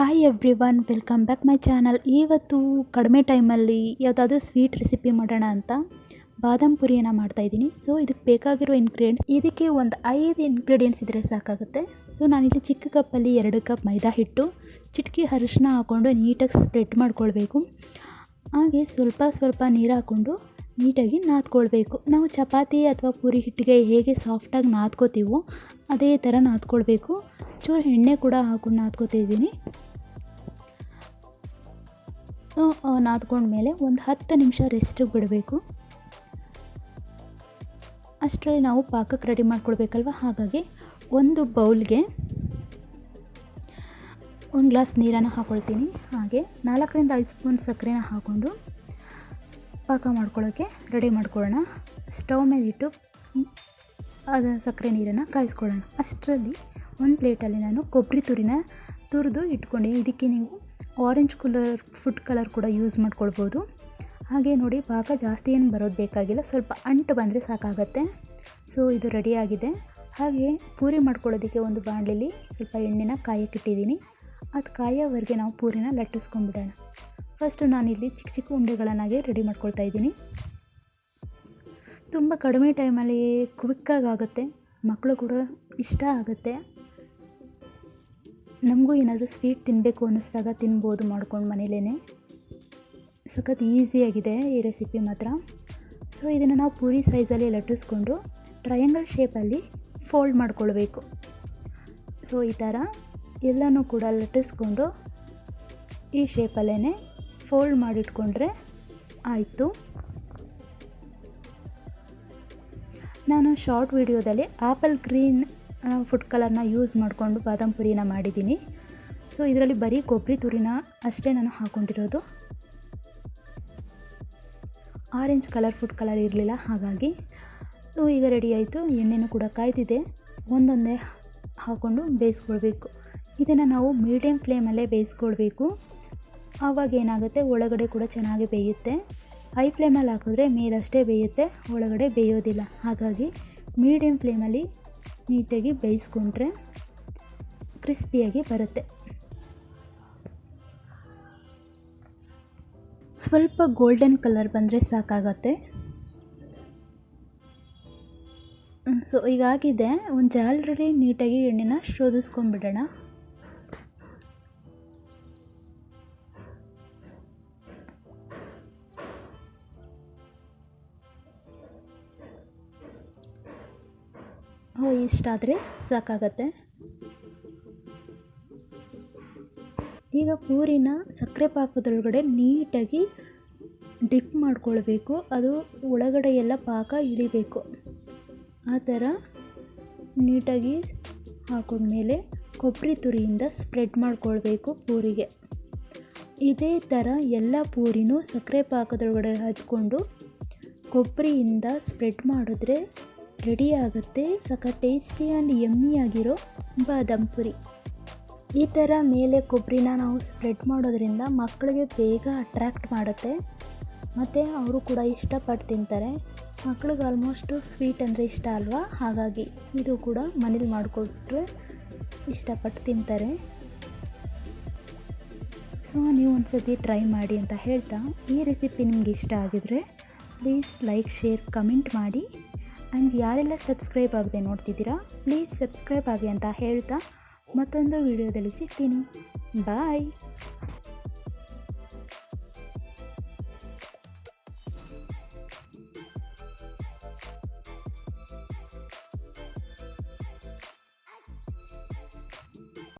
Hi everyone, welcome back my channel. ಇವತ್ತು ಕಡಿಮೆ ಟೈಮಲ್ಲಿ ಯಾವುದಾದ್ರೂ ಸ್ವೀಟ್ ರೆಸಿಪಿ ಮಾಡೋಣ ಅಂತ ಬಾದಾಮ್ ಪುರಿಯನ್ನು ಮಾಡ್ತಾಯಿದ್ದೀನಿ. ಸೊ ಇದಕ್ಕೆ ಬೇಕಾಗಿರೋ ಇದಕ್ಕೆ ಒಂದು 5 ಇಂಗ್ರೀಡಿಯೆಂಟ್ಸ್ ಇದ್ದರೆ ಸಾಕಾಗುತ್ತೆ. ಸೊ ನಾನಿಲ್ಲಿ ಚಿಕ್ಕ ಕಪ್ಪಲ್ಲಿ 2 ಕಪ್ ಮೈದಾ ಹಿಟ್ಟು, ಚಿಟಿಕೆ ಅರಿಶಿನ ಹಾಕ್ಕೊಂಡು ನೀಟಾಗಿ ಸ್ಪ್ರೆಡ್ ಮಾಡ್ಕೊಳ್ಬೇಕು. ಹಾಗೆ ಸ್ವಲ್ಪ ನೀರು ಹಾಕ್ಕೊಂಡು ನೀಟಾಗಿ ನಾದ್ಕೊಳ್ಬೇಕು. ನಾವು ಚಪಾತಿ ಅಥವಾ ಪೂರಿ ಹಿಟ್ಟಿಗೆ ಹೇಗೆ ಸಾಫ್ಟಾಗಿ ನಾದ್ಕೋತೀವೋ ಅದೇ ಥರ ನಾದ್ಕೊಳ್ಬೇಕು. ಚೂರು ಎಣ್ಣೆ ಕೂಡ ಹಾಕೊಂಡು ನಾದ್ಕೋತಿದ್ದೀನಿ. ನಾದ್ಕೊಂಡ್ಮೇಲೆ ಒಂದು 10 ನಿಮಿಷ ರೆಸ್ಟಿಗೆ ಬಿಡಬೇಕು. ಅಷ್ಟರಲ್ಲಿ ನಾವು ಪಾಕಕ್ಕೆ ರೆಡಿ ಮಾಡ್ಕೊಳ್ಬೇಕಲ್ವ. ಹಾಗಾಗಿ ಒಂದು ಬೌಲ್ಗೆ 1 ಗ್ಲಾಸ್ ನೀರನ್ನು ಹಾಕ್ಕೊಳ್ತೀನಿ. ಹಾಗೆ 4 ರಿಂದ 5 ಸ್ಪೂನ್ ಸಕ್ಕರೆನ ಹಾಕ್ಕೊಂಡು ಪಾಕ ಮಾಡ್ಕೊಳ್ಳೋಕ್ಕೆ ರೆಡಿ ಮಾಡ್ಕೊಳ್ಳೋಣ. ಸ್ಟವ್ ಮೇಲೆ ಇಟ್ಟು ಸಕ್ಕರೆ ನೀರನ್ನು ಕಾಯಿಸ್ಕೊಳ್ಳೋಣ. ಅಷ್ಟರಲ್ಲಿ ಒಂದು ಪ್ಲೇಟಲ್ಲಿ ನಾನು ಕೊಬ್ಬರಿ ತುರಿನ ತುರಿದು ಇಟ್ಕೊಂಡು, ಇದಕ್ಕೆ ನೀವು ಆರೆಂಜ್ ಫುಡ್ ಕಲರ್ ಕೂಡ ಯೂಸ್ ಮಾಡ್ಕೊಳ್ಬೋದು. ಹಾಗೆ ನೋಡಿ, ಪಾಕ ಜಾಸ್ತಿ ಏನು ಬರೋದು ಬೇಕಾಗಿಲ್ಲ, ಸ್ವಲ್ಪ ಅಂಟು ಬಂದರೆ ಸಾಕಾಗತ್ತೆ. ಸೊ ಇದು ರೆಡಿಯಾಗಿದೆ. ಹಾಗೆ ಪೂರಿ ಮಾಡ್ಕೊಳ್ಳೋದಕ್ಕೆ ಒಂದು ಬಾಣಲೆಯಲ್ಲಿ ಸ್ವಲ್ಪ ಎಣ್ಣೆನ ಕಾಯಕ್ಕಿಟ್ಟಿದ್ದೀನಿ. ಅದು ಕಾಯೋವರೆಗೆ ನಾವು ಪೂರಿನ ಲಟ್ಟಿಸ್ಕೊಂಡ್ಬಿಡೋಣ. ಫಸ್ಟು ನಾನಿಲ್ಲಿ ಚಿಕ್ಕ ಚಿಕ್ಕ ಉಂಡೆಗಳನ್ನಾಗಿ ರೆಡಿ ಮಾಡ್ಕೊಳ್ತಾ ಇದ್ದೀನಿ. ತುಂಬ ಕಡಿಮೆ ಟೈಮಲ್ಲಿ ಕ್ವಿಕ್ಕಾಗಿ ಆಗುತ್ತೆ, ಮಕ್ಕಳು ಕೂಡ ಇಷ್ಟ ಆಗುತ್ತೆ. ನಮಗೂ ಏನಾದರೂ ಸ್ವೀಟ್ ತಿನ್ನಬೇಕು ಅನ್ನಿಸ್ದಾಗ ತಿನ್ಬೋದು ಮಾಡ್ಕೊಂಡು ಮನೇಲೇ. ಸಖತ್ ಈಸಿಯಾಗಿದೆ ಈ ರೆಸಿಪಿ ಮಾತ್ರ. ಸೊ ಇದನ್ನು ನಾವು ಪೂರಿ ಸೈಜಲ್ಲಿ ಲಟ್ಟಿಸ್ಕೊಂಡು ಟ್ರಯಾಂಗಲ್ ಶೇಪಲ್ಲಿ ಫೋಲ್ಡ್ ಮಾಡ್ಕೊಳ್ಬೇಕು. ಸೊ ಈ ಥರ ಎಲ್ಲನೂ ಕೂಡ ಲಟ್ಟಿಸ್ಕೊಂಡು ಈ ಶೇಪಲ್ಲೇ ಫೋಲ್ಡ್ ಮಾಡಿಟ್ಕೊಂಡ್ರೆ ಆಯಿತು. ನಾನು ಶಾರ್ಟ್ ವಿಡಿಯೋದಲ್ಲಿ ಆಪಲ್ ಗ್ರೀನ್ ಫುಡ್ ಕಲರ್ನ ಯೂಸ್ ಮಾಡಿಕೊಂಡು ಬಾದಾಮ್ ಪುರಿನ ಮಾಡಿದ್ದೀನಿ. ಸೊ ಇದರಲ್ಲಿ ಬರೀ ಕೊಬ್ಬರಿ ತುರಿನ ಅಷ್ಟೇ ನಾನು ಹಾಕ್ಕೊಂಡಿರೋದು. ಆರೆಂಜ್ ಕಲರ್ ಫುಡ್ ಕಲರ್ ಇರಲಿಲ್ಲ, ಹಾಗಾಗಿ. ಸೊ ಈಗ ರೆಡಿ ಆಯಿತು. ಎಣ್ಣೆನೂ ಕೂಡ ಕಾಯ್ದಿದೆ. ಒಂದೊಂದೇ ಹಾಕ್ಕೊಂಡು ಬೇಯಿಸ್ಕೊಳ್ಬೇಕು. ಇದನ್ನು ನಾವು ಮೀಡಿಯಮ್ ಫ್ಲೇಮಲ್ಲೇ ಬೇಯಿಸ್ಕೊಳ್ಬೇಕು. ಆವಾಗ ಏನಾಗುತ್ತೆ, ಒಳಗಡೆ ಕೂಡ ಚೆನ್ನಾಗಿ ಬೇಯುತ್ತೆ. ಹೈ ಫ್ಲೇಮಲ್ಲಿ ಹಾಕಿದ್ರೆ ಮೇಲಷ್ಟೇ ಬೇಯುತ್ತೆ, ಒಳಗಡೆ ಬೇಯೋದಿಲ್ಲ. ಹಾಗಾಗಿ ಮೀಡಿಯಮ್ ಫ್ಲೇಮಲ್ಲಿ ನೀಟಾಗಿ ಬೇಯಿಸ್ಕೊಂಡ್ರೆ ಕ್ರಿಸ್ಪಿಯಾಗಿ ಬರುತ್ತೆ. ಸ್ವಲ್ಪ ಗೋಲ್ಡನ್ ಕಲರ್ ಬಂದರೆ ಸಾಕಾಗತ್ತೆ. ಸೊ ಈಗಾಗಿದೆ. ಒಂದು ಜಾಲರಲ್ಲಿ ನೀಟಾಗಿ ಎಣ್ಣೆನ ಶೋಧಿಸ್ಕೊಂಡ್ಬಿಡೋಣ. ಇಷ್ಟಾದರೆ ಸಾಕಾಗತ್ತೆ. ಈಗ ಪೂರಿನ ಸಕ್ಕರೆ ಪಾಕದೊಳಗಡೆ ನೀಟಾಗಿ ಡಿಪ್ ಮಾಡ್ಕೊಳ್ಬೇಕು. ಅದು ಒಳಗಡೆ ಎಲ್ಲ ಪಾಕ ಇಳಿಬೇಕು. ಆ ಥರ ನೀಟಾಗಿ ಹಾಕೊಂಡ್ಮೇಲೆ ಕೊಬ್ಬರಿ ತುರಿಯಿಂದ ಸ್ಪ್ರೆಡ್ ಮಾಡ್ಕೊಳ್ಬೇಕು ಪೂರಿಗೆ. ಇದೇ ಥರ ಎಲ್ಲ ಪೂರಿನೂ ಸಕ್ಕರೆ ಪಾಕದೊಳಗಡೆ ಹಚ್ಕೊಂಡು ಕೊಬ್ಬರಿಯಿಂದ ಸ್ಪ್ರೆಡ್ ಮಾಡಿದ್ರೆ ರೆಡಿ ಆಗುತ್ತೆ ಸಖತ್ ಟೇಸ್ಟಿ ಆ್ಯಂಡ್ ಯಮ್ಮಿಯಾಗಿರೋ ಬಾದಾಮ್ ಪುರಿ. ಈ ಥರ ಮೇಲೆ ಕೊಬ್ಬರಿನ ನಾವು ಸ್ಪ್ರೆಡ್ ಮಾಡೋದ್ರಿಂದ ಮಕ್ಕಳಿಗೆ ಬೇಗ ಅಟ್ರ್ಯಾಕ್ಟ್ ಮಾಡುತ್ತೆ ಮತ್ತು ಅವರು ಕೂಡ ಇಷ್ಟಪಟ್ಟು ತಿಂತಾರೆ. ಮಕ್ಕಳಿಗೆ ಆಲ್ಮೋಸ್ಟು ಸ್ವೀಟ್ ಅಂದರೆ ಇಷ್ಟ ಅಲ್ವಾ, ಹಾಗಾಗಿ ಇದು ಕೂಡ ಮನೇಲಿ ಮಾಡಿಕೊಟ್ರೆ ಇಷ್ಟಪಟ್ಟು ತಿಂತಾರೆ. ಸೊ ನೀವು ಒಂದು ಸತಿ ಟ್ರೈ ಮಾಡಿ ಅಂತ ಹೇಳ್ತಾ, ಈ ರೆಸಿಪಿ ನಿಮಗೆ ಇಷ್ಟ ಆಗಿದರೆ ಪ್ಲೀಸ್ ಲೈಕ್, ಶೇರ್, ಕಮೆಂಟ್ ಮಾಡಿ. ಆ್ಯಂಡ್ ಯಾರೆಲ್ಲ ಸಬ್ಸ್ಕ್ರೈಬ್ ಆಗದೆ ನೋಡ್ತಿದ್ದೀರಾ, ಪ್ಲೀಸ್ ಸಬ್ಸ್ಕ್ರೈಬ್ ಆಗಿ ಅಂತ ಹೇಳ್ತಾ ಮತ್ತೊಂದು ವಿಡಿಯೋದಲ್ಲಿ ಸಿಗ್ತೀನಿ. ಬಾಯ್.